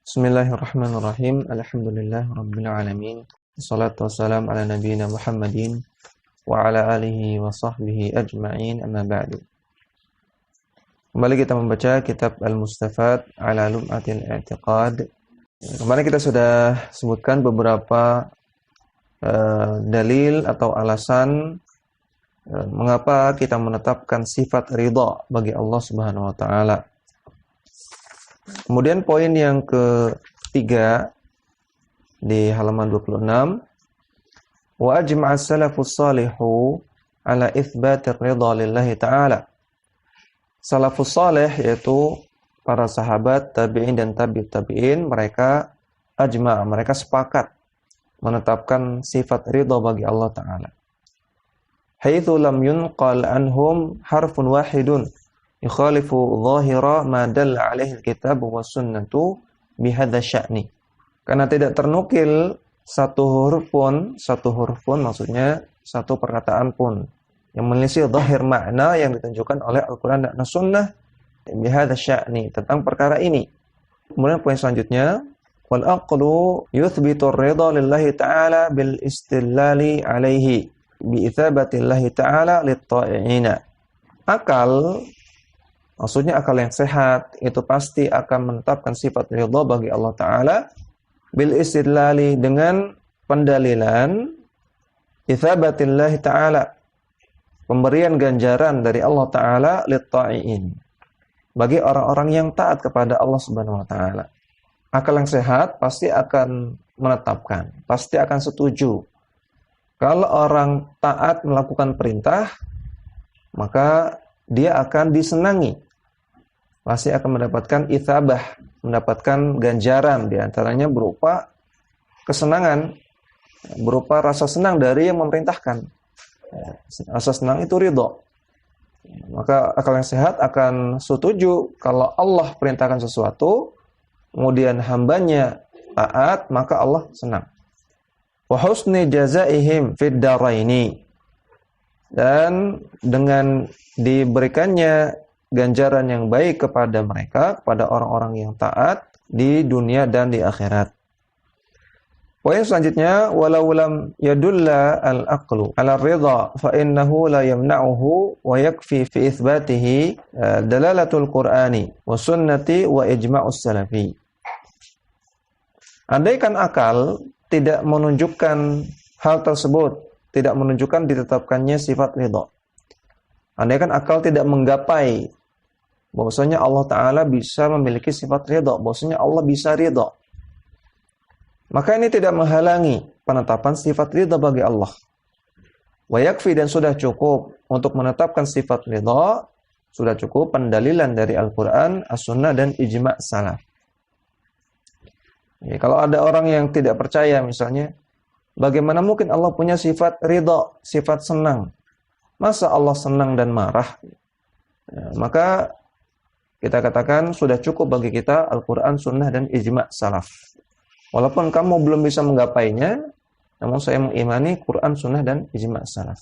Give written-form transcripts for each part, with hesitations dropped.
Bismillahirrahmanirrahim. Alhamdulillah rabbil alamin. Wassalatu wassalamu ala nabiyyina Muhammadin wa ala alihi wa sahbihi ajma'in. Amma ba'du. Kembali kita membaca kitab Al-Mustafad ala Lum'atil I'tiqad. Kemarin kita sudah sebutkan beberapa dalil atau alasan mengapa kita menetapkan sifat ridha bagi Allah Subhanahu wa taala. Kemudian poin yang ketiga di halaman 26, wa ajma'a as-salafus salihu ala itsbatir ridha lillahi ta'ala. Salafus salih yaitu para sahabat, tabi'in dan tabi'ut tabi'in, mereka sepakat menetapkan sifat ridha bagi Allah taala. Haitsu lam yunqal anhum harfun wahidun yukhalifu dhahira ma dalla alaihi alkitab wa sunnatu bihadza sya'ni. Karena tidak ternukil satu huruf pun maksudnya satu perkataan pun yang menyelisih zahir makna yang ditunjukkan oleh Al-Qur'an dan As-Sunnah bihadza sya'ni, tentang perkara ini. Kemudian poin selanjutnya, wal aqlu yuthbitu ar-ridha lillahi ta'ala bil istilali alaihi bi itsabatillahi ta'ala lit-ta'i'ina. Akal, maksudnya akal yang sehat itu pasti akan menetapkan sifat ridha bagi Allah Ta'ala bil istidlali, dengan pendalilan itsabatillahi ta'ala, pemberian ganjaran dari Allah Ta'ala lit-ta'i'in, bagi orang-orang yang taat kepada Allah Subhanahu wa taala. Akal yang sehat pasti akan menetapkan, pasti akan setuju kalau orang taat melakukan perintah, maka dia akan disenangi, pasti akan mendapatkan itsabah, mendapatkan ganjaran, diantaranya berupa kesenangan, berupa rasa senang dari yang memerintahkan. Rasa senang itu ridho. Maka akal yang sehat akan setuju kalau Allah perintahkan sesuatu, kemudian hambanya taat, maka Allah senang. Wa husni jazaihim fid daraini, dan dengan diberikannya ganjaran yang baik kepada mereka, kepada orang-orang yang taat di dunia dan di akhirat. Poin selanjutnya, walau lam yadulla al-aqlu ala ridha fa innahu la yamna'uhu wa yakfi fi itsbatihi dalalatul qur'ani wa sunnati wa ijma'us salafi. Andaikan akal tidak menunjukkan hal tersebut, tidak menunjukkan ditetapkannya sifat ridha. Andaikan akal tidak menggapai bahwasanya Allah Ta'ala bisa memiliki sifat ridha, bahwasanya Allah bisa ridha, maka ini tidak menghalangi penetapan sifat ridha bagi Allah. Wa yakfi, dan sudah cukup untuk menetapkan sifat ridha, sudah cukup pendalilan dari Al-Quran, As-Sunnah, dan ijma' salaf. Ya, kalau ada orang yang tidak percaya misalnya, bagaimana mungkin Allah punya sifat ridha, sifat senang? Masa Allah senang dan marah? Ya, maka kita katakan sudah cukup bagi kita Al-Quran, Sunnah, dan ijma' salaf. Walaupun kamu belum bisa menggapainya, namun saya mengimani Quran, Sunnah, dan ijma' salaf.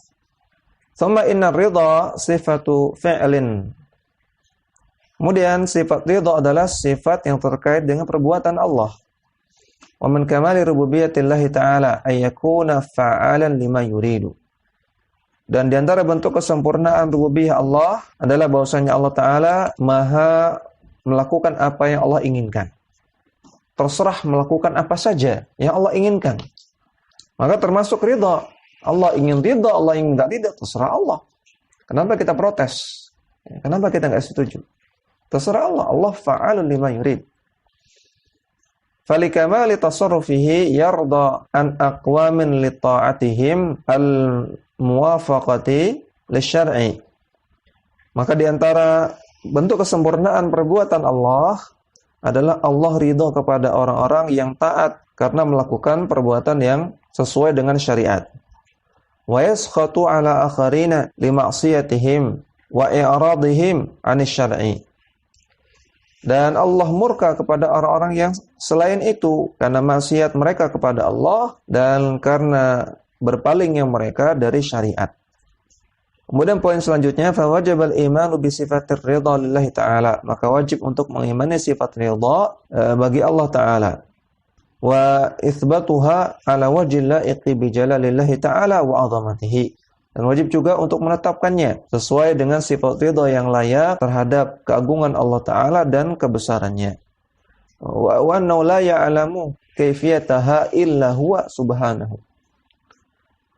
Tsumma inna ridha sifatu fi'lin. Kemudian sifat ridha adalah sifat yang terkait dengan perbuatan Allah. Wa min kamali rububiyyatillahi ta'ala ay yakuna fa'alan lima yuridu. Dan di antara bentuk kesempurnaan rububiyah Allah adalah bahwasanya Allah Ta'ala maha melakukan apa yang Allah inginkan. Terserah melakukan apa saja yang Allah inginkan. Maka termasuk ridha. Allah ingin ridha, Allah ingin tidak ridha, terserah Allah. Kenapa kita protes? Kenapa kita enggak setuju? Terserah Allah. Allah fa'alun lima yurid. Falikamali tasarrufihi yarda an aqwamin li ta'atihim al-muwafaqati lisyar'i. Maka di antara bentuk kesempurnaan perbuatan Allah adalah Allah ridha kepada orang-orang yang taat karena melakukan perbuatan yang sesuai dengan syariat. Wa yaskhatu ala akharina li ma'siyatihim wa i'radihim 'anil syar'i. Dan Allah murka kepada orang-orang yang selain itu karena maksiat mereka kepada Allah dan karena berpalingnya mereka dari syariat. Kemudian poin selanjutnya, fa wajibal imanu bi sifatir ridha lillahi ta'ala. Maka wajib untuk mengimani sifat ridha bagi Allah Ta'ala. Wa itsbatuha ala wajhi laiqi bi jalalillahi ta'ala wa 'azamatihi. Dan wajib juga untuk menetapkannya sesuai dengan sifat ridha yang layak terhadap keagungan Allah Ta'ala dan kebesarannya. Wa annahu la ya'lamu kaifiyataha illa huwa subhanahu.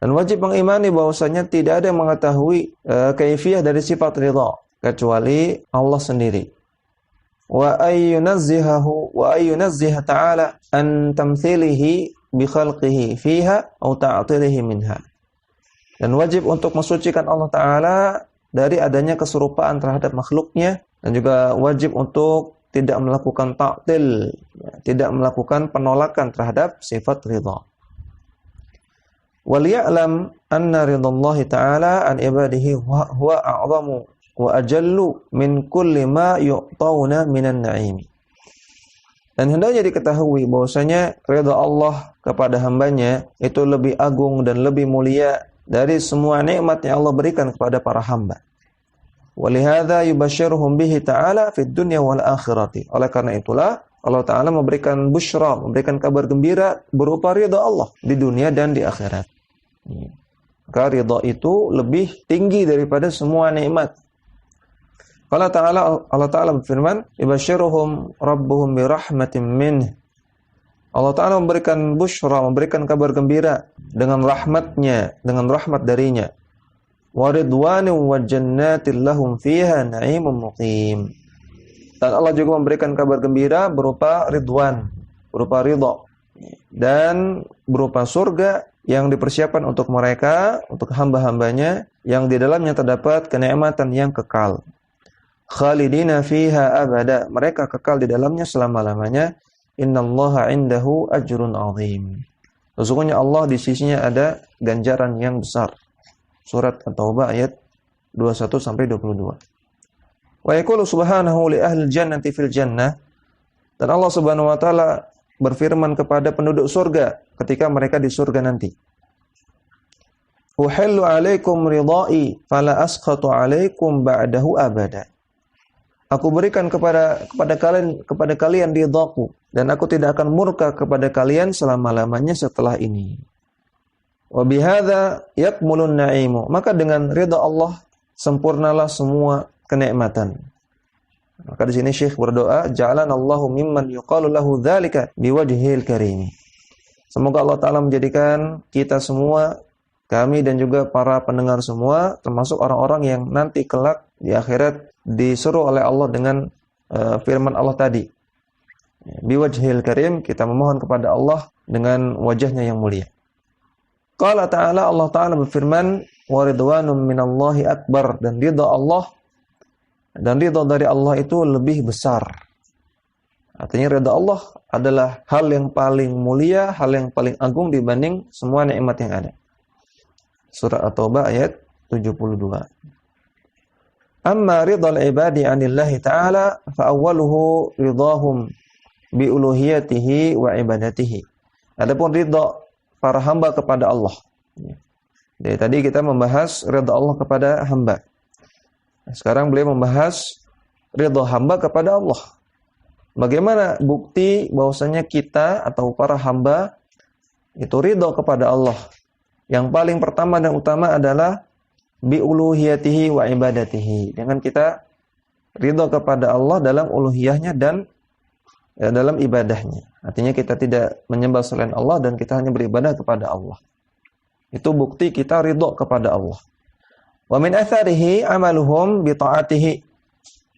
Dan wajib mengimani bahwasanya tidak ada yang mengetahui kaifiyah dari sifat ridha kecuali Allah sendiri. Wa ayyunazzihahu wa ayyunazziha ta'ala an tamthilihi bi khalqihi fiha aw ta'tilihi minha. Dan wajib untuk mensucikan Allah Ta'ala dari adanya keserupaan terhadap makhluknya, dan juga wajib untuk tidak melakukan ta'til, tidak melakukan penolakan terhadap sifat ridha. Wal ya'lam anna ridallahi ta'ala an ibadihi huwa a'zamu wa ajallu min kulli ma yu'tawna minan na'imi. Dan hendaknya diketahui bahwasanya ridha Allah kepada hambanya itu lebih agung dan lebih mulia dari semua nikmat yang Allah berikan kepada para hamba. Walihadza yubashshiruhum bihi ta'ala fid dunya wal akhirati. Oleh karena itulah Allah Ta'ala memberikan busyra, memberikan kabar gembira berupa ridha Allah di dunia dan di akhirat. Maka ridha itu lebih tinggi daripada semua nikmat. Allah Ta'ala berfirman, "Yubashshiruhum rabbuhum bi rahmatin minhu." Allah Ta'ala memberikan busyra, memberikan kabar gembira dengan rahmatnya, dengan rahmat darinya. Wa ridwanin wa jannatin lahum fiha na'imun muqim. Dan Allah juga memberikan kabar gembira berupa ridwan, berupa ridha, dan berupa surga yang dipersiapkan untuk mereka, untuk hamba-hambanya, yang di dalamnya terdapat kenikmatan yang kekal. Khalidina fiha abada. Mereka kekal di dalamnya selama-lamanya. Innallaha indahu ajrun azim. Sesungguhnya Allah di sisinya ada ganjaran yang besar. Surat At-Taubah ayat 21 sampai 22. Wa yaqulu subhanahu li ahli jannati fil jannah. Dan Allah Subhanahu wa taala berfirman kepada penduduk surga ketika mereka di surga nanti. Uhillu alaikum ridai fala askhatu alaikum ba'dahu abada. Aku berikan kepada kalian ridhaku, dan aku tidak akan murka kepada kalian selama-lamanya setelah ini. Wa bihadza yakmulun na'imu. Maka dengan ridha Allah sempurnalah semua kenikmatan. Maka di sini Syekh berdoa, ja'alanallahu mimman yuqalu lahu dzalika biwajhil karim. Semoga Allah Ta'ala menjadikan kita semua, kami dan juga para pendengar semua, termasuk orang-orang yang nanti kelak di akhirat diseru oleh Allah dengan firman Allah tadi. Biwajhil karim, kita memohon kepada Allah dengan wajahnya yang mulia. Qala Ta'ala, Allah Ta'ala berfirman, wa ridwanum minallahi akbar. Dan ridha Allah, dan ridha dari Allah itu lebih besar. Artinya ridha Allah adalah hal yang paling mulia, hal yang paling agung dibanding semua nikmat yang ada. Surah At-Taubah ayat 72. Amma ridhal ibadi 'anillahi ta'ala fa awwaluhu ridhahum bi uluhiyatihi wa ibadatihi. Adapun ridha para hamba kepada Allah. Jadi tadi kita membahas ridha Allah kepada hamba. Sekarang beliau membahas ridha hamba kepada Allah. Bagaimana bukti bahwasanya kita atau para hamba itu ridha kepada Allah? Yang paling pertama dan utama adalah biuluhiyatihi wa ibadatihi. Dengan kita ridha kepada Allah dalam uluhiyahnya dan dalam ibadahnya. Artinya kita tidak menyembah selain Allah dan kita hanya beribadah kepada Allah. Itu bukti kita ridha kepada Allah. Wa min atharihi amaluhum bi ta'atihi.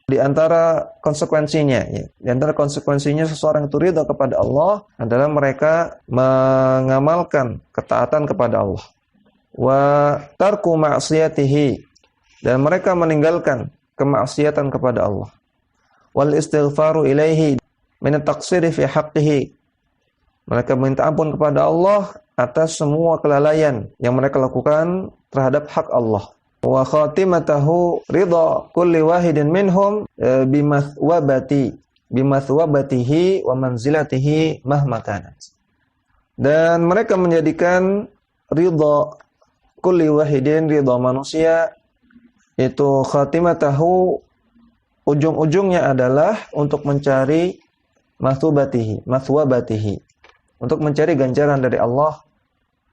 Di antara konsekuensinya, di antara konsekuensinya seseorang itu ridha kepada Allah adalah mereka mengamalkan ketaatan kepada Allah. Wa tarku ma'siyatihi, dan mereka meninggalkan kemaksiatan kepada Allah. Wal istighfaru ilaihi min at-taqsiri fi haqqihi. Mereka minta ampun kepada Allah atas semua kelalaian yang mereka lakukan terhadap hak Allah. Wa khatimatahu ridha kulli wahidin minhum bimathwabatihi wa manzilatihi mahma kanat. Dan mereka menjadikan ridha kulli wahidin, ridha manusia, itu khatimatahu, ujung-ujungnya adalah untuk mencari mathwabatihi, untuk mencari ganjaran dari Allah,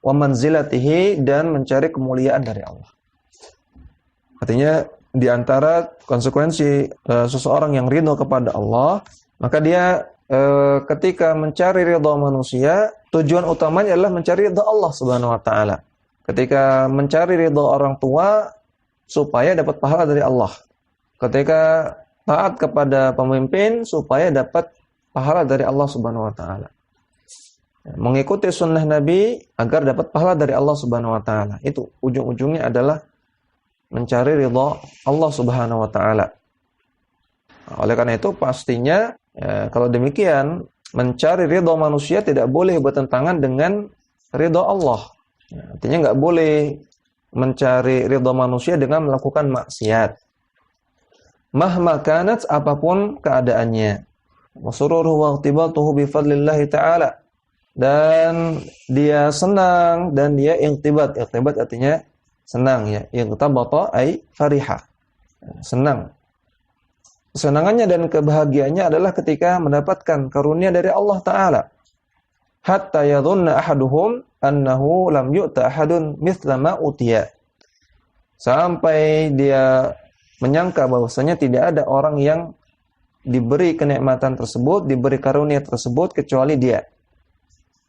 wa manzilatihi, dan mencari kemuliaan dari Allah. Artinya di antara konsekuensi seseorang yang ridho kepada Allah, maka dia ketika mencari ridho manusia, tujuan utamanya adalah mencari ridho Allah Subhanahu wa taala. Ketika mencari ridho orang tua supaya dapat pahala dari Allah. Ketika taat kepada pemimpin supaya dapat pahala dari Allah Subhanahu wa taala. Mengikuti sunnah Nabi agar dapat pahala dari Allah Subhanahu wa taala. Itu ujung-ujungnya adalah mencari ridha Allah Subhanahu wa taala. Oleh karena itu pastinya kalau demikian mencari ridha manusia tidak boleh bertentangan dengan ridha Allah. Artinya enggak boleh mencari ridha manusia dengan melakukan maksiat. Mahma kanat, apapun keadaannya. Wasururuhu wa iqtibatuhu bi fadlillahi ta'ala. Dan dia senang dan dia iqtibat. Iqtibat artinya senang ya. Iqtabata ay fariha. Senang. Kesenangannya dan kebahagiaannya adalah ketika mendapatkan karunia dari Allah Ta'ala. Hatta yadhunna ahaduhum annahu lam yu'ta ahadun mithla ma utiya. Sampai dia menyangka bahwasanya tidak ada orang yang diberi kenikmatan tersebut, diberi karunia tersebut kecuali dia.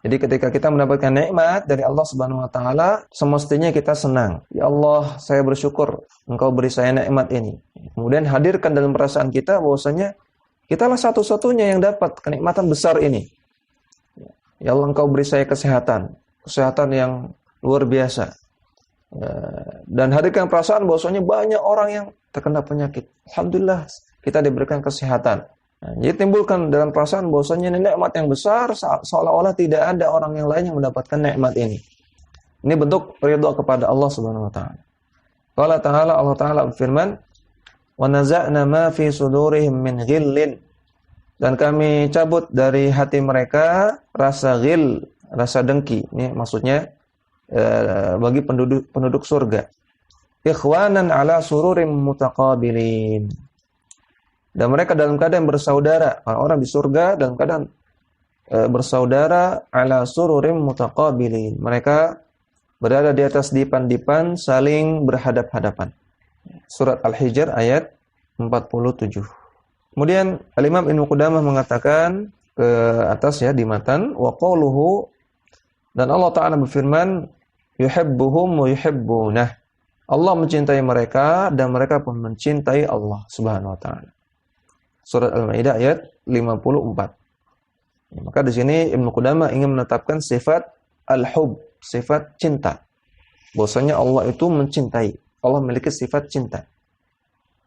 Jadi ketika kita mendapatkan nikmat dari Allah Subhanahu wa taala, semestinya kita senang. Ya Allah, saya bersyukur Engkau beri saya nikmat ini. Kemudian hadirkan dalam perasaan kita bahwasanya kitalah satu-satunya yang dapat kenikmatan besar ini. Ya Allah, Engkau beri saya kesehatan yang luar biasa. Dan hadirkan perasaan bahwasanya banyak orang yang terkena penyakit. Alhamdulillah kita diberikan kesehatan. Jadi timbulkan dalam perasaan bahwasanya ini nikmat yang besar, seolah-olah tidak ada orang yang lain yang mendapatkan nikmat ini. Ini bentuk ridha kepada Allah Subhanahu wa taala. Qala ta'ala, Allah Ta'ala berfirman, "Wa naza'na ma fi sudurihim min ghillin." Dan kami cabut dari hati mereka rasa ghil, rasa dengki. Ini maksudnya bagi penduduk surga. Ikhwanan ala sururim mutaqabilin. Dan mereka dalam keadaan bersaudara. Orang di surga dalam keadaan bersaudara ala sururim mutaqabilin. Mereka berada di atas dipan-dipan saling berhadap-hadapan. Surat Al-Hijr ayat 47. Kemudian Al-Imam Ibnu Qudamah mengatakan ke atas ya di matan, wa qauluhu, dan Allah Ta'ala berfirman, yuhibbuhum wa yuhibbunah. Allah mencintai mereka dan mereka pun mencintai Allah Subhanahu wa taala. Surat Al-Maidah ayat 54. Ya, maka di sini Ibnu Qudamah ingin menetapkan sifat al-hub, sifat cinta. Bahwasanya Allah itu mencintai. Allah memiliki sifat cinta.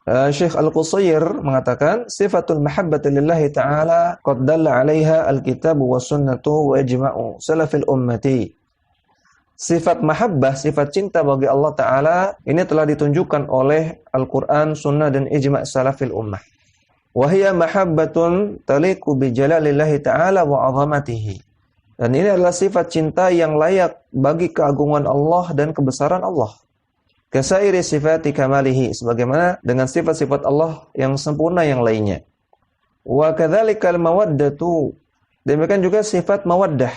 Syekh Al-Qusair mengatakan sifatul mahabbati lillahi ta'ala qad dalla 'alaiha al-kitab wa sunnatu wa ijma'u salafil ummati. Sifat mahabbah, sifat cinta bagi Allah Ta'ala ini telah ditunjukkan oleh Al-Quran, Sunnah, dan ijma' salafil ummah. Wahiyya mahabbatun taliqu bi jalalillahi ta'ala wa 'azamatihi. Dan ini adalah sifat cinta yang layak bagi keagungan Allah dan kebesaran Allah. Kasairi sifati kamalihi, sebagaimana dengan sifat-sifat Allah yang sempurna yang lainnya. Wa kadzalikal mawaddatu, demikian juga sifat mawaddah.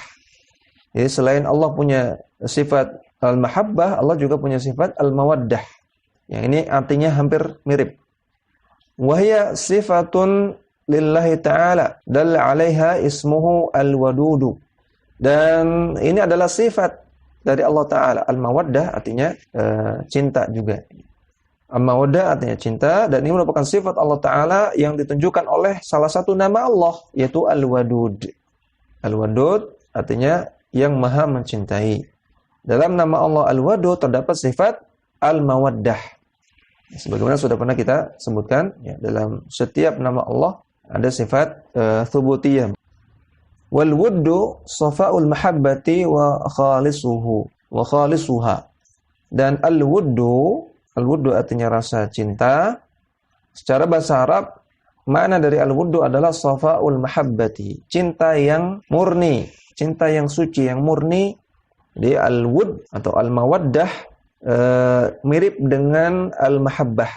Jadi selain Allah punya sifat al-mahabbah, Allah juga punya sifat al-mawaddah. Yang ini artinya hampir mirip. Wahya sifatun lillahi ta'ala dalla 'alaiha ismuhu al-wadudu. Dan ini adalah sifat dari Allah Ta'ala. Al-mawaddah artinya cinta juga. Al-mawaddah artinya cinta, dan ini merupakan sifat Allah Ta'ala yang ditunjukkan oleh salah satu nama Allah, yaitu Al-Wadud. Al-Wadud artinya yang maha mencintai. Dalam nama Allah Al-Wadud terdapat sifat Al-Mawaddah. Sebagaimana sudah pernah kita sebutkan, ya, dalam setiap nama Allah ada sifat thubutiyah. Wal wuddu safa'ul mahabbati wa khalisuha. Dan al-wuddu artinya rasa cinta. Secara bahasa Arab, makna dari al-wuddu adalah safa'ul mahabbati, cinta yang murni, cinta yang suci, yang murni. Jadi al-wudd atau al-mawaddah mirip dengan al-mahabbah.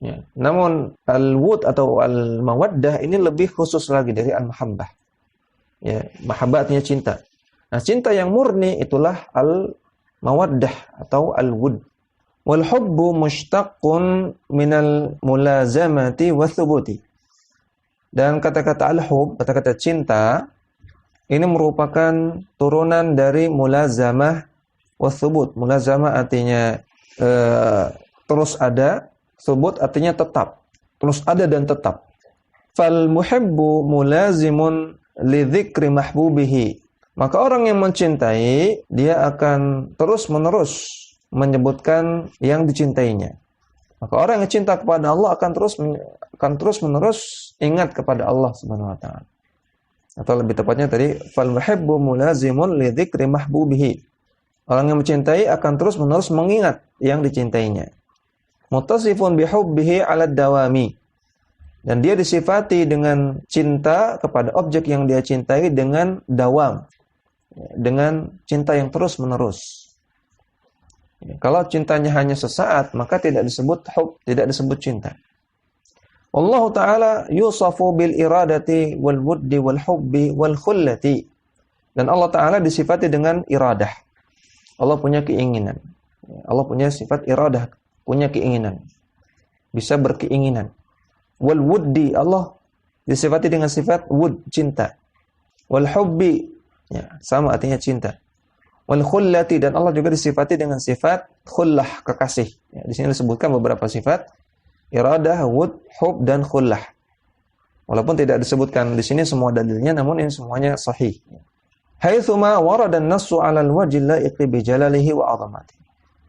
Ya. Namun al-wud atau al-mawaddah ini lebih khusus lagi dari al-mahabbah. Ya, mahabbah artinya cinta. Nah, cinta yang murni itulah al-mawaddah atau al-wud. Wal hubbu mushtaqqun minal mulazamati wa thubuti. Dan kata-kata al-hub, kata-kata cinta ini merupakan turunan dari mulazamah wa thubut. Mulazamah artinya terus ada, thubut artinya tetap. Terus ada dan tetap. Fal muhibbu mulazimun li dzikri mahbubihi. Maka orang yang mencintai, dia akan terus-menerus menyebutkan yang dicintainya. Maka orang yang cinta kepada Allah akan terus-menerus ingat kepada Allah Subhanahu wa taala. Atau lebih tepatnya tadi fal muhibbu mulazimun li dzikri mahbubihi. Orang yang mencintai akan terus-menerus mengingat yang dicintainya. Muttasifun bihubbihi 'ala dawami. Dan dia disifati dengan cinta kepada objek yang dia cintai dengan dawam. Dengan cinta yang terus-menerus. Kalau cintanya hanya sesaat, maka tidak disebut hub, tidak disebut cinta. Allah Ta'ala yusafu bil iradati wal wuddi wal hubbi wal khullati. Dan Allah Ta'ala disifati dengan iradah. Allah punya keinginan. Allah punya sifat iradah, punya keinginan. Bisa berkeinginan. Wal wuddi, Allah disifati dengan sifat wud, cinta. Wal hubbi, ya, sama artinya cinta. Wal khullati, dan Allah juga disifati dengan sifat khullah, kekasih. Ya, di sini disebutkan beberapa sifat iradah, wud, hub, dan khullah. Walaupun tidak disebutkan di sini semua dalilnya, namun ini semuanya sahih. Haitsuma warada an-nassu 'ala al-wajhi la'iqi bi jalalihi wa 'azamatihi.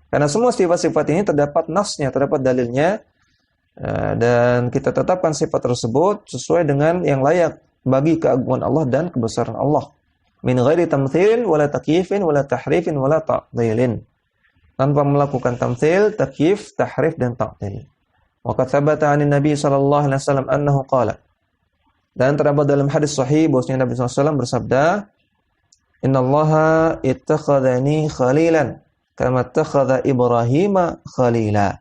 Karena semua sifat-sifat ini terdapat nasnya, terdapat dalilnya, dan kita tetapkan sifat tersebut sesuai dengan yang layak bagi keagungan Allah dan kebesaran Allah. Min ghairi tamtsil wala takyifin wala tahrifin wala ta'dilin. Tanpa melakukan tamtsil, takyif, tahrif, dan ta'dil. Wa qad thabata 'an Nabi sallallahu alaihi wasallam annahu qala. Dan terdapat dalam hadis sahih bahwasanya Nabi sallallahu alaihi wasallam bersabda, "Innallaha ittakhadhani khalilan kama ittakhadha Ibrahima khalila."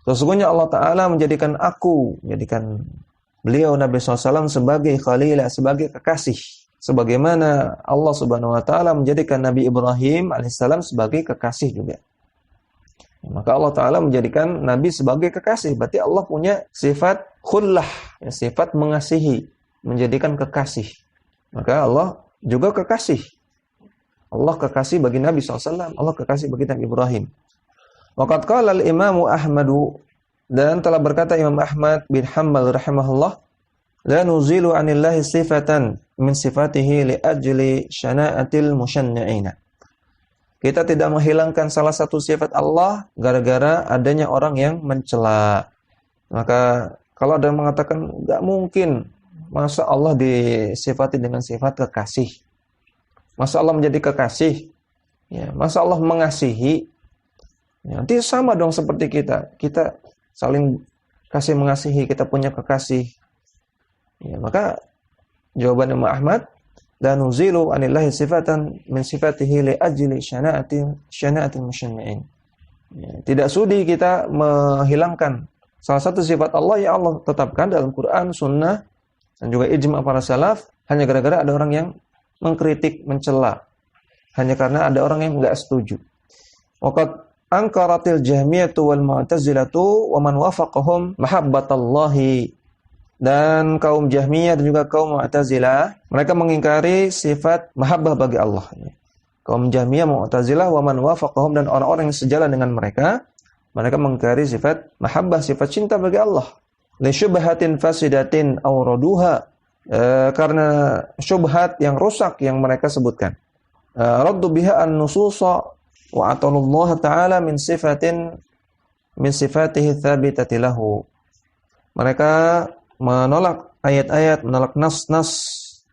Sesungguhnya Allah Ta'ala menjadikan beliau Nabi SAW sebagai khalilah, sebagai kekasih. Sebagaimana Allah Subhanahu wa taala menjadikan Nabi Ibrahim alaihissalam sebagai kekasih juga. Maka Allah Ta'ala menjadikan Nabi sebagai kekasih. Berarti Allah punya sifat khullah, ya, sifat mengasihi, menjadikan kekasih. Maka Allah juga kekasih. Allah kekasih bagi Nabi SAW, Allah kekasih bagi Nabi Ibrahim. Waqad qala al-Imam Ahmadu, dan telah berkata Imam Ahmad bin Hanbal rahimahullah, la nuzilu 'anillahi sifatan min sifatihi li ajli syana'atil musyanna'ina. Kita tidak menghilangkan salah satu sifat Allah gara-gara adanya orang yang mencela. Maka kalau ada yang mengatakan enggak mungkin, masa Allah disifati dengan sifat kekasih? Masa Allah menjadi kekasih? Ya, masa Allah mengasihi? Ya, nanti sama dong seperti kita. Kita saling kasih mengasihi, kita punya kekasih. Ya, maka jawaban Imam Ahmad, la nuzilu 'anillahi sifatan min sifatihi li ajli syana'atil musyanna'in. Ya, tidak sudi kita menghilangkan salah satu sifat Allah yang Allah tetapkan dalam Quran, Sunnah, dan juga ijma' para salaf hanya gara-gara ada orang yang mengkritik, mencela. Hanya karena ada orang yang enggak setuju. Waqad ankaratil jahmiyatu wal mu'tazilatu wa man wafaqahum mahabbatallahi. Dan kaum Jahmiyah dan juga kaum Mu'tazilah, mereka mengingkari sifat mahabbah bagi Allah. Kaum Jahmiyah, Mu'tazilah, wa man wafaqahum, dan orang-orang yang sejalan dengan mereka mengingkari sifat mahabbah, sifat cinta bagi Allah. Li syubhatin fasidatin aw raduha, karena syubhat yang rusak yang mereka sebutkan. Raddu biha an-nususa wa atallahu ta'ala min sifatihi tsabitati lahu. Mereka menolak ayat-ayat, menolak nas-nas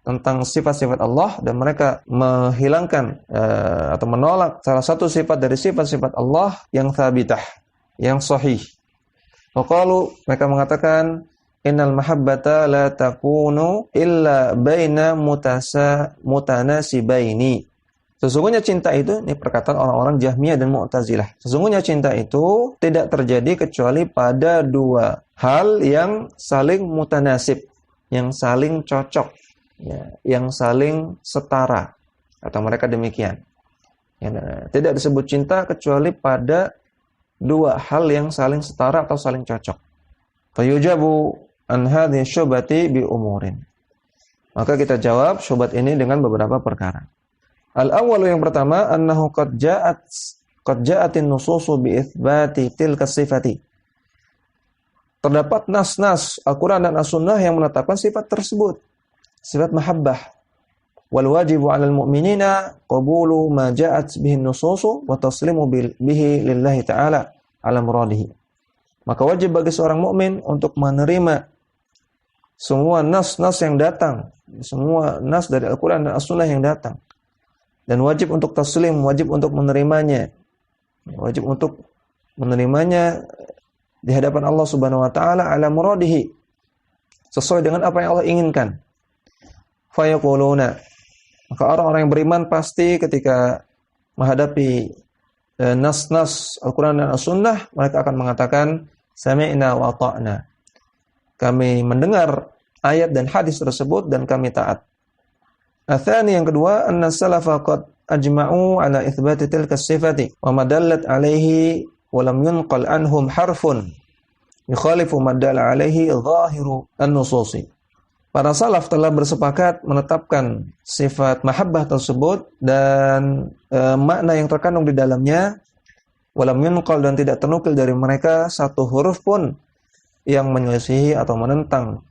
tentang sifat-sifat Allah, dan mereka menghilangkan atau menolak salah satu sifat dari sifat-sifat Allah yang tsabitah, yang sahih. Waqalu, mereka mengatakan, innal mahabbata la takunu illa baina mutanasibaini. Sesungguhnya cinta itu, ini perkataan orang-orang Jahmiyah dan Mu'tazilah. Sesungguhnya cinta itu tidak terjadi kecuali pada dua hal yang saling mutanasib, yang saling cocok, ya, yang saling setara. Kata mereka demikian. Ya, tidak disebut cinta kecuali pada dua hal yang saling setara atau saling cocok. Fayujabu an hadhihi syubhati bi umurin. Maka kita jawab syubhat ini dengan beberapa perkara. Al-awwal, yang pertama, annahu qad ja'atin nususu bi itsbati tilka sifati. Terdapat nas-nas Al-Qur'an dan As-Sunnah yang menetapkan sifat tersebut, sifat mahabbah. Wal wajibu 'alal mu'minina qabulu ma ja'at bihi nususu wa taslimu bihi lillahi ta'ala 'ala muradihi. Maka wajib bagi seorang mukmin untuk menerima semua nas-nas yang datang, semua nas dari Al-Qur'an dan As-Sunnah yang datang. Dan wajib untuk taslim, wajib untuk menerimanya. Wajib untuk menerimanya di hadapan Allah Subhanahu wa taala ala muradihi. Sesuai dengan apa yang Allah inginkan. Fayaquluna. Maka orang-orang yang beriman pasti ketika menghadapi nas-nas Al-Qur'an dan As-Sunnah, mereka akan mengatakan sami'na wa ata'na. Kami mendengar ayat dan hadis tersebut dan kami taat. Atsani, yang kedua, anna salafa qad ajma'u ala itsbati tilka sifati wa ma dallat alaihi wa lam yunqal anhum harfun yukhalifu ma dalla alaihi zahiru an-nususi. Para salaf telah bersepakat menetapkan sifat mahabbah tersebut dan makna yang terkandung di dalamnya, wa lam yunqal, dan tidak ternukil dari mereka satu huruf pun yang menyelisihi atau menentang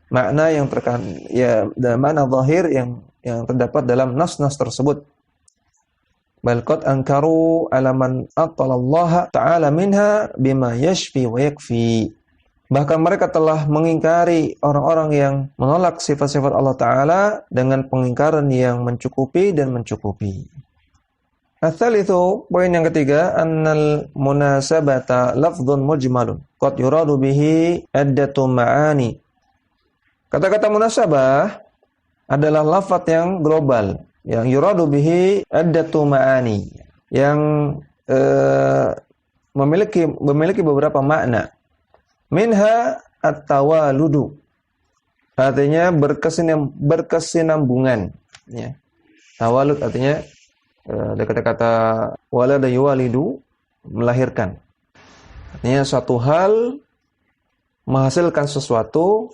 makna yang terkandung, ya, dan makna zahir yang terdapat dalam nas-nas tersebut. Bal qad ankaru ala man attalallaha ta'ala minha bima yashfi wa yakfi. Bahkan mereka telah mengingkari orang-orang yang menolak sifat-sifat Allah Ta'ala dengan pengingkaran yang mencukupi dan mencukupi. Ats-tsalitsu, poin yang ketiga, annal munasabata lafdhun mujmalun qad yuradu bihi addatu ma'ani. Kata-kata munasabah adalah lafaz yang global, yang yuradu bihi addatu ma'ani, yang memiliki beberapa makna. Minha at-tawaludu, artinya berkesinambungan, ya. Tawalud artinya ada kata-kata walada yuwalidu, melahirkan. Artinya suatu hal menghasilkan sesuatu,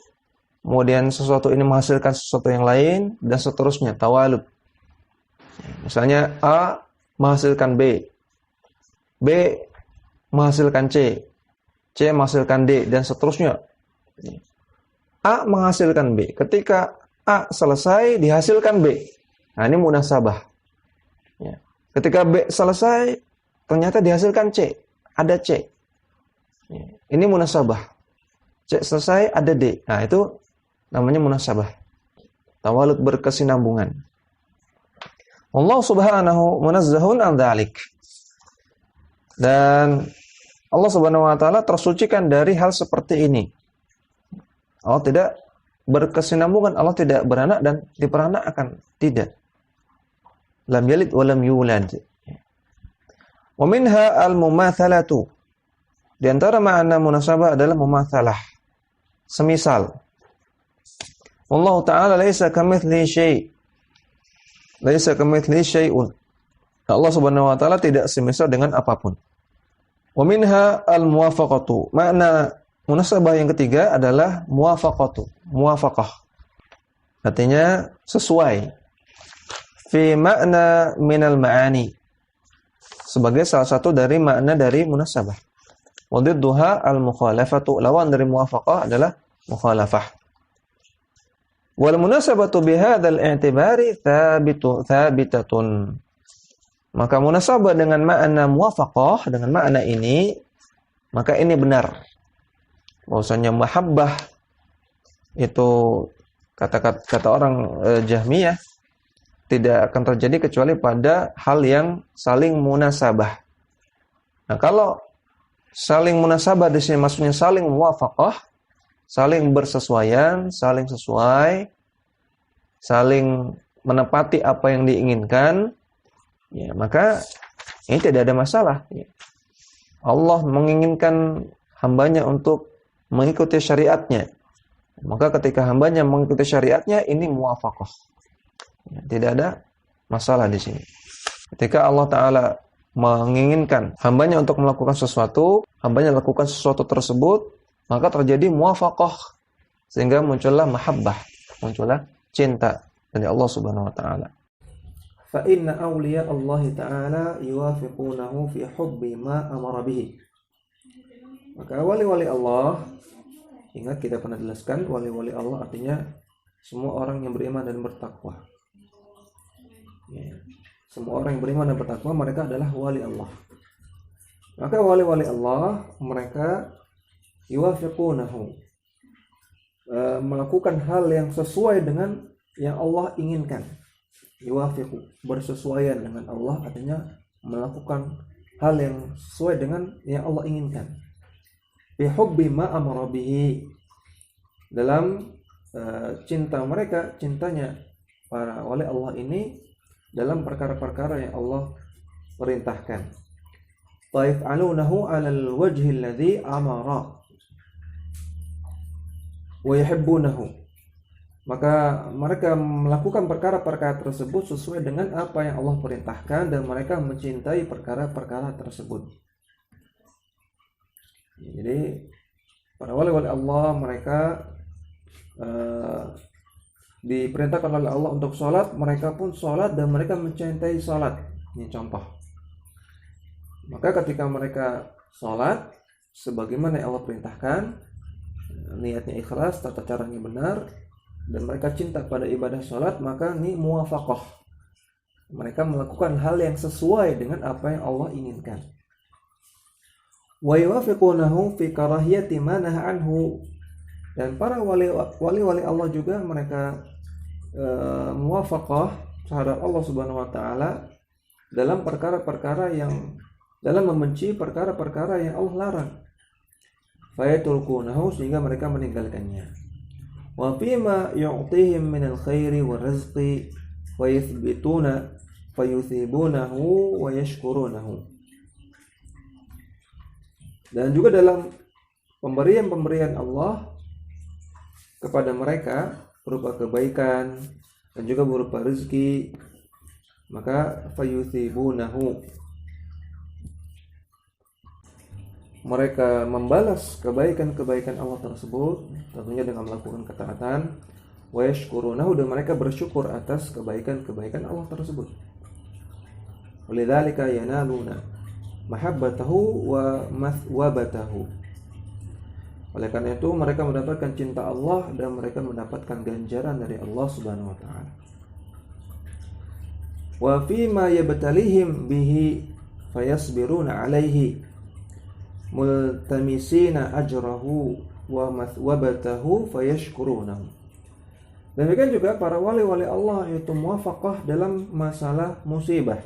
kemudian sesuatu ini menghasilkan sesuatu yang lain, dan seterusnya, tawalud. Misalnya A menghasilkan B, B menghasilkan C, C menghasilkan D, dan seterusnya. A menghasilkan B. Ketika A selesai, dihasilkan B. Nah, ini munasabah. Ya. Ketika B selesai, ternyata dihasilkan C. Ada C. Ya. Ini munasabah. C selesai, ada D. Nah, itu namanya munasabah. Tawalud, berkesinambungan. Allah subhanahu munazzahun an dzalik. Dan Allah Subhanahu wa taala tersucikan dari hal seperti ini. Allah tidak berkesinambungan, Allah tidak beranak dan diperanakkan, tidak. Lam yalid wa lam yulad. Wa minha al-mumatsalatu. Di antara makna munasabah adalah mumatsalah. Semisal. Allah Ta'ala laisa kamitslihi syai'. Laisa kamitslihi syai'un. Allah Subhanahu wa taala tidak semisal dengan apapun. Wa minha al-muwafaqatu. Makna munasabah yang ketiga adalah muwafaqatu, muwafaqah. Artinya sesuai. Fi makna minal ma'ani. Sebagai salah satu dari makna dari munasabah. Wa didduha al-mukhalafatu. Lawan dari muwafaqah adalah mukhalafah. Wal munasabatu bihadzal i'tibari thabitatun. Maka munasabah dengan makna muwafaqah, dengan makna ini, maka ini benar. Bahwasanya mahabbah itu kata orang Jahmiyah tidak akan terjadi kecuali pada hal yang saling munasabah. Nah, kalau saling munasabah di sini maksudnya saling muwafaqah, saling bersesuaian, saling sesuai, saling menepati apa yang diinginkan, Ya, maka ini tidak ada masalah. Ya. Allah menginginkan hambanya untuk mengikuti syariatnya. Maka ketika hambanya mengikuti syariatnya, ini muwafaqah. Ya, tidak ada masalah di sini. Ketika Allah Ta'ala menginginkan hambanya untuk melakukan sesuatu, hambanya lakukan sesuatu tersebut, maka terjadi muwafaqah. Sehingga muncullah mahabbah, muncullah cinta dari Allah Subhanahu Wa Ta'ala. Fa inna awliya Allah Ta'ala yuwafiqunahu fi hubbi ma amara bihi. Maka wali-wali Allah, ingat kita pernah jelaskan, wali-wali Allah artinya semua orang yang beriman dan bertakwa. Ya. Semua orang yang beriman dan bertakwa, mereka adalah wali Allah. Maka wali-wali Allah, mereka yuwafiqunahu, melakukan hal yang sesuai dengan yang Allah inginkan. Yuwafiqu, bersesuaian dengan Allah, artinya melakukan hal yang sesuai dengan yang Allah inginkan. Bi hubbi ma amara bihi, dalam cinta mereka, cintanya para wali Allah ini dalam perkara-perkara yang Allah perintahkan. Ta'if'alunahu 'alal wajhi alladhi amara wa yuhibbunahu. Maka mereka melakukan perkara-perkara tersebut sesuai dengan apa yang Allah perintahkan dan mereka mencintai perkara-perkara tersebut. Jadi para wali-wali Allah, mereka diperintahkan oleh Allah untuk sholat, mereka pun sholat dan mereka mencintai sholat. Ini contoh. Maka ketika mereka sholat sebagaimana yang Allah perintahkan, niatnya ikhlas, tata caranya benar, dan mereka cinta pada ibadah sholat, maka ini muwafaqah. Mereka melakukan hal yang sesuai dengan apa yang Allah inginkan. Wa yuwafiqunahu fi karahiyati ma nahaa anhu. Dan para wali-wali Allah juga mereka muwafaqah terhadap Allah Subhanahu Wa Ta'ala dalam perkara-perkara yang, dalam membenci perkara-perkara yang Allah larang. Fayatrukunahu, sehingga mereka meninggalkannya. Wa fima yu'tihim minal khairi wa rizqi wa yuthbituna fayuthibunahu wa yashkurunahu. Dan juga dalam pemberian-pemberian Allah kepada mereka berupa kebaikan dan juga berupa rezeki, maka fayuthibunahu, mereka membalas kebaikan-kebaikan Allah tersebut tentunya dengan melakukan ketaatan. Wa yashkurunahu, dan mereka bersyukur atas kebaikan-kebaikan Allah tersebut. Walidzalika yanaluna mahabbatahu wa mathwabatahu. Oleh karena itu mereka mendapatkan cinta Allah dan mereka mendapatkan ganjaran dari Allah Subhanahu Wa Ta'ala. Wa fima yabtalihim bihi fayasbiruna alaihi multamisina ajrahu wa mathwabatahu fayashkurunahu. Demikian juga para wali-wali Allah itu muwafaqah dalam masalah musibah,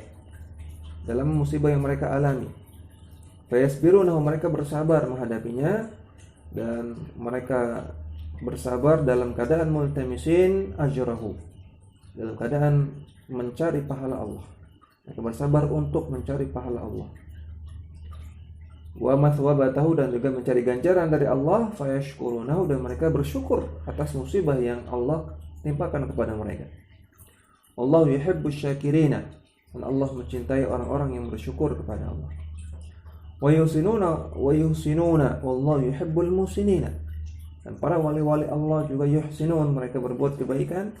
dalam musibah yang mereka alami. Fayasbirunahu, mereka bersabar menghadapinya, dan mereka bersabar dalam keadaan multamisin ajrahu, dalam keadaan mencari pahala Allah. Mereka bersabar untuk mencari pahala Allah. Wa mathwabatahu, dan juga mencari ganjaran dari Allah. Fayashkurunahu, dan mereka bersyukur atas musibah yang Allah timpakan kepada mereka. Allahu yuhibbus syakirina, dan Allah mencintai orang-orang yang bersyukur kepada Allah. Wa yuhsinuna wallahu yuhibbul muhsinina. Dan para wali-wali Allah juga yuhsinun, mereka berbuat kebaikan,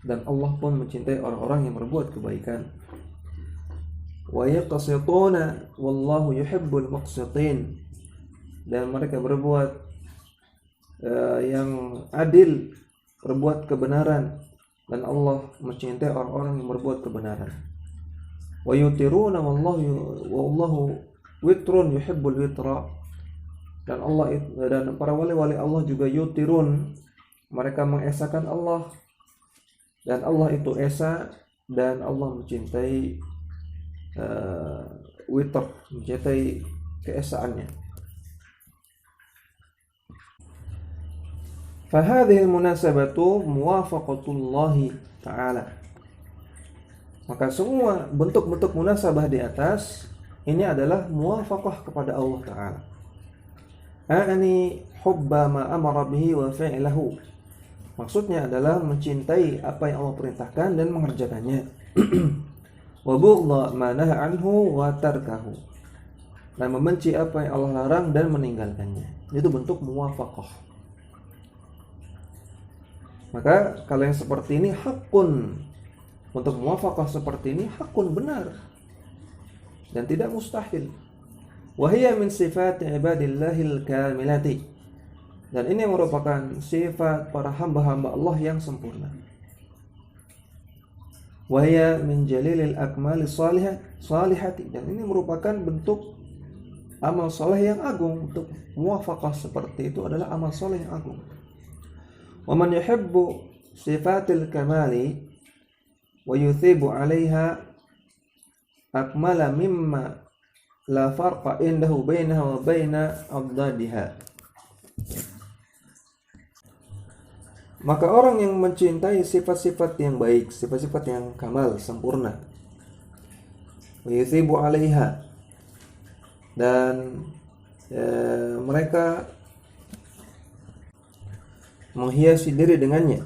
dan Allah pun mencintai orang-orang yang berbuat kebaikan. Wa yaqsituna wallahu yuhibbul muqsitin. Dan mereka berbuat yang adil, berbuat kebenaran, dan Allah mencintai orang-orang yang berbuat kebenaran. Wa yutiruna wallahu witrun yuhibbul witra. Dan Allah dan para wali-wali Allah juga yutirun, mereka mengesakan Allah, dan Allah itu esa, dan Allah mencintai witr, mencintai keesaannya. Fahadhihi almunasabatu muwafaqatullahi ta'ala. Maka semua bentuk-bentuk munasabah di atas ini adalah muwafaqah kepada Allah Ta'ala. A'ani hubba ma amara bihi wa fi'lahu. Maksudnya adalah mencintai apa yang Allah perintahkan dan mengerjakannya. Wa bughdha ma naha anhu wa tarkahu. Dan membenci apa yang Allah larang dan meninggalkannya. Itu bentuk muwafaqah. Maka kalau yang seperti ini hakun, untuk muwafaqah seperti ini hakun, benar dan tidak mustahil. Wa hiya min sifat ibadillahil kamilati. Dan ini merupakan sifat para hamba-hamba Allah yang sempurna. Wa hiya min jalilil akmali salihati. Dan ini merupakan bentuk amal saleh yang agung. Untuk muwafaqah seperti itu adalah amal saleh yang agung. Wa man yuhibbu sifatil kamali wa yuthibu 'alaiha akmala mimma la farqa indahu bainaha wa baina adadiha. Maka orang yang mencintai sifat-sifat yang baik, sifat-sifat yang kamal, sempurna, wa yuthibu 'alaiha, dan mereka menghiasi diri dengannya,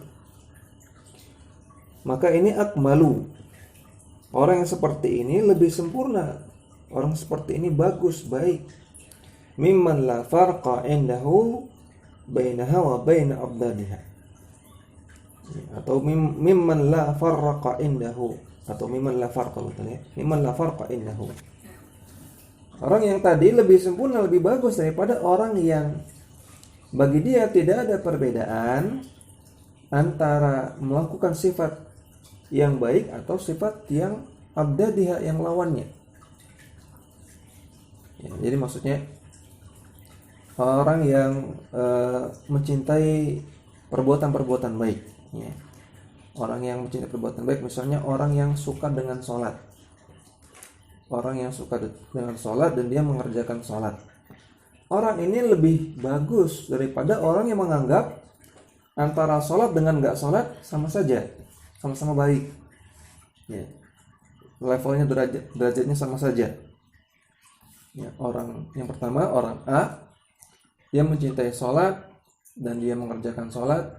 maka ini akmalu. Orang yang seperti ini lebih sempurna. Orang seperti ini bagus, baik. Mimman la farqa indahu bainaha wa baina abdadiha. Atau mimman la farqa indahu, atau mimman la farqa, betul ya? Mimman la farqa indahu. Orang yang tadi lebih sempurna, lebih bagus daripada orang yang bagi dia tidak ada perbedaan antara melakukan sifat yang baik atau sifat yang abdadiha, yang lawannya. Ya, jadi maksudnya orang yang mencintai perbuatan-perbuatan baik. Ya. Orang yang mencintai perbuatan baik, misalnya orang yang suka dengan sholat. Orang yang suka dengan sholat dan dia mengerjakan sholat. Orang ini lebih bagus daripada orang yang menganggap antara sholat dengan gak sholat sama saja, sama-sama baik. Ya. Levelnya, derajatnya sama saja. Ya, orang yang pertama, orang A, dia mencintai sholat dan dia mengerjakan sholat,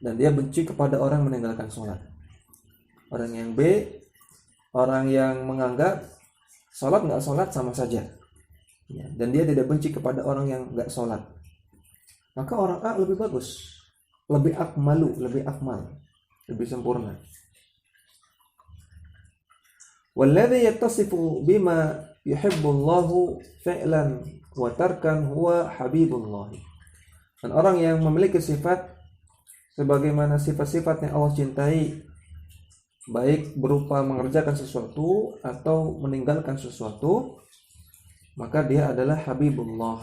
dan dia benci kepada orang yang meninggalkan sholat. Orang yang B, orang yang menganggap sholat gak sholat sama saja. Ya, dan dia tidak benci kepada orang yang gak sholat. Maka orang A lebih bagus, lebih akmalu, lebih akmal, lebih sempurna. Walladhi yattasifu bima yuhibbullahu fi'lan wa tarkan huwa habibullah. Dan orang yang memiliki sifat sebagaimana sifat-sifat yang Allah cintai, baik berupa mengerjakan sesuatu atau meninggalkan sesuatu, maka dia adalah habibullah.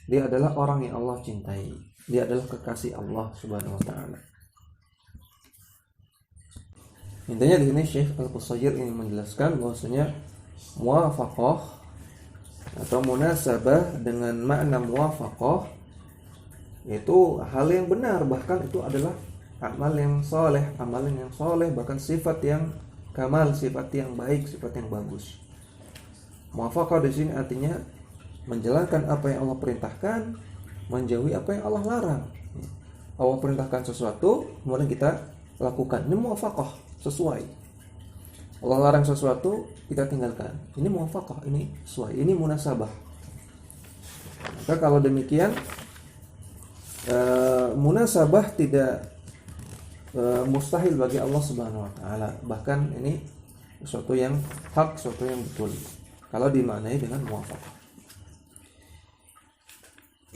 Dia adalah orang yang Allah cintai. Dia adalah kekasih Allah Subhanahu wa taala. Intinya di sini Syekh Al-Qushayr ingin menjelaskan bahwasanya muwafaqah atau munasabah dengan makna muwafaqah itu hal yang benar, bahkan itu adalah amal yang soleh, amalan yang soleh, bahkan sifat yang kamal, sifat yang baik, sifat yang bagus. Muwafaqah di sini artinya menjalankan apa yang Allah perintahkan, menjauhi apa yang Allah larang. Allah perintahkan sesuatu, kemudian kita lakukan. Ini muwafaqah, sesuai. Allah larang sesuatu, kita tinggalkan. Ini muwafaqah, ini sesuai, ini munasabah. Maka kalau demikian, munasabah tidak mustahil bagi Allah Subhanahu wa taala. Bahkan ini sesuatu yang hak, sesuatu yang betul kalau dimaknai dengan muwafaqah.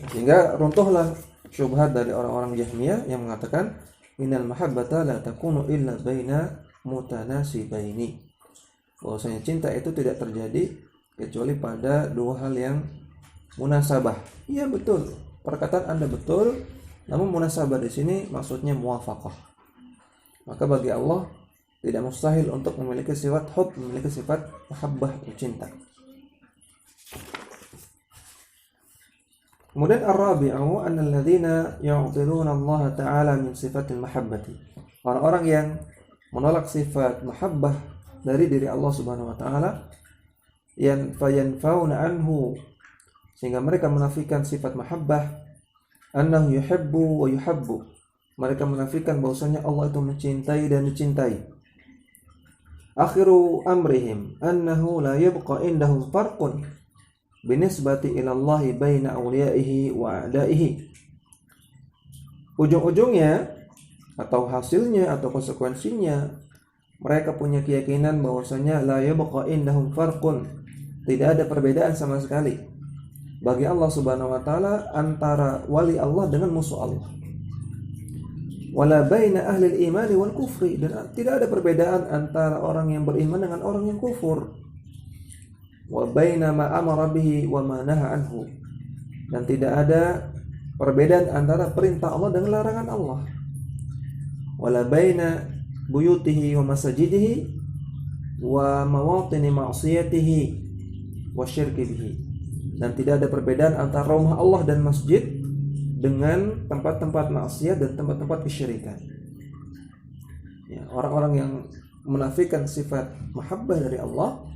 Sehingga runtuhlah syubhat dari orang-orang Jahmiyah yang mengatakan innal mahabbata la takunu illa baina mutanasibaini. Bahwasanya cinta itu tidak terjadi kecuali pada dua hal yang munasabah. Iya betul, perkataan Anda betul, namun munasabah di sini maksudnya muwafaqah. Maka bagi Allah tidak mustahil untuk memiliki sifat hub, memiliki sifat mahabbah atau cinta. Kemudian ar-rabi'u anna alladziina yu'tiluna Allah Ta'ala min sifatil mahabbati. Orang-orang yang menolak sifat mahabbah dari diri Allah Subhanahu wa taala, fayanfauna anhu, sehingga mereka menafikan sifat mahabbah, annahu yuhibbu wa yuhabbu, mereka menafikan bahwasanya Allah itu mencintai dan dicintai. Akhiru amrihim annahu la yabqa indahum farqun binisbati ila Allah baina awliyaihi wa a'daihi. Ujung-ujungnya atau hasilnya atau konsekuensinya, mereka punya keyakinan bahwasanya la yabqa indahum farqun, tidak ada perbedaan sama sekali bagi Allah Subhanahu wa taala antara wali Allah dengan musuh Allah. Wala baina ahli al-imani wal kufri, dan tidak ada perbedaan antara orang yang beriman dengan orang yang kufur. Wa baina ma amara bihi wa ma naha anhu, dan tidak ada perbedaan antara perintah Allah dengan larangan Allah. Wala baina buyutihi wa masajidihi wa mawatini ma'siyatihi wa syirki bihi, dan tidak ada perbedaan antara rumah Allah dan masjid dengan tempat-tempat maksiat dan tempat-tempat kesyirikan. Ya, orang-orang yang menafikan sifat mahabbah dari Allah,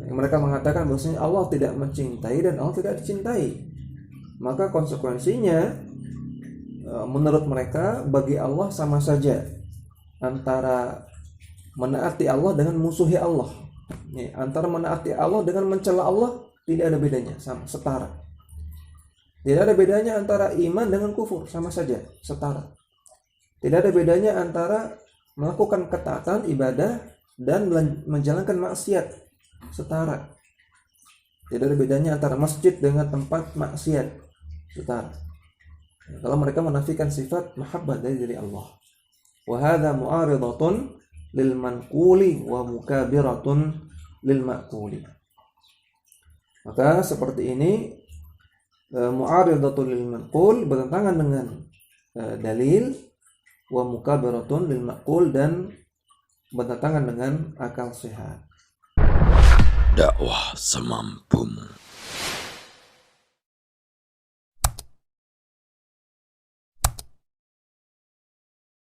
mereka mengatakan bahwasanya Allah tidak mencintai dan Allah tidak dicintai, maka konsekuensinya menurut mereka bagi Allah sama saja antara menaati Allah dengan musuhi Allah. Ya, antara menaati Allah dengan mencela Allah tidak ada bedanya, sama, setara. Tidak ada bedanya antara iman dengan kufur, sama saja, setara. Tidak ada bedanya antara melakukan ketaatan ibadah dan menjalankan maksiat, setara. Tidak ada bedanya antara masjid dengan tempat maksiat, setara. Kalau mereka menafikan sifat mahabbah dari diri Allah. Wa hadza mu'aridatun lil manquli wa mukabiratun lil ma'quli. Maka seperti ini, mu'aridatun lil manqul, bertentangan dengan dalil, wa mukabiratun lil ma'qul, dan bertentangan dengan akal sehat. Dakwah semampumu.